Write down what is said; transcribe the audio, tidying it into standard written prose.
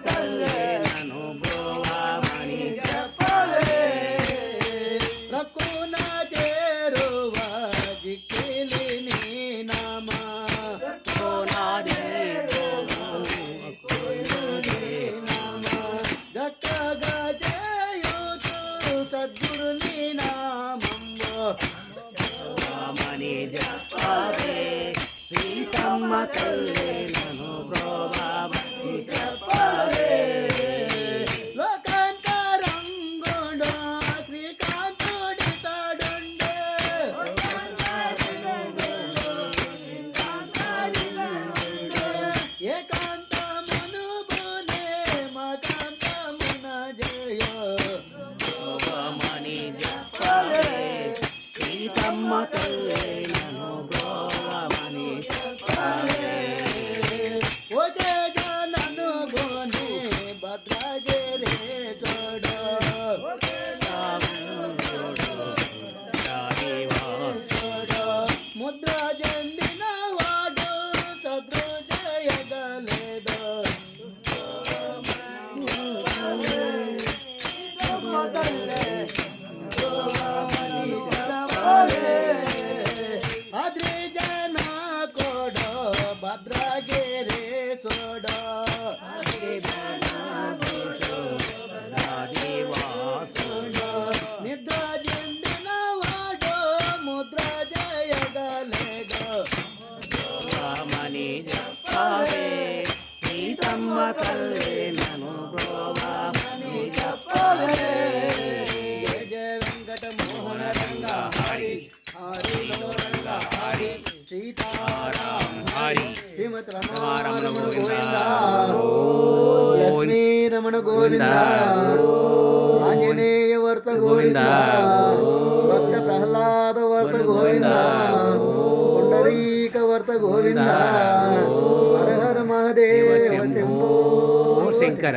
తల్లే నన్ను బ్రోవమని చెప్పవే రకున చేరువ జిక్కిలి నీ నామ రకునాది గట్టగా చేయుచు సద్గురు నీ నామంబో మని చెప్పవే సీతమ్మ తల్లే నన్ను బ్రోవమని చెప్పవే లోకాంతరంగుడు శ్రీకాంతుడి తడుండే ఏకాంతమును బోనే మదాంతమున జయ బ్రోవమని చెప్పవే సీతమ్మ తల్లే నన్ను బ్రోవమని చెప్పవే ఓ జగనను బోనే భద్రగిరి చోడు ముద్ర చెందిన వాడు సదృజయగలేదో అద్రి జన కోడో భద్రగిరి సోడో నిద్ర చెందిన వాడో ముద్ర జయగలేదో మని చెప్పవే సీతమ్మ తల్లే నన్ను బ్రోవమని చెప్పవే జయ వెంకట మోహన రంగ హరి హరిలో రంగ హరి సీతారామ హరి శ్రీమత్ రమణ గోవింద లక్ష్మీ రమణ గోవింద ఆంజనేయ వర్త గోవింద భక్త ప్రహ్లాద వర్త గోవింద పుండరీక వర్త గోవింద హర హర మహాదేవ శంభో శంకర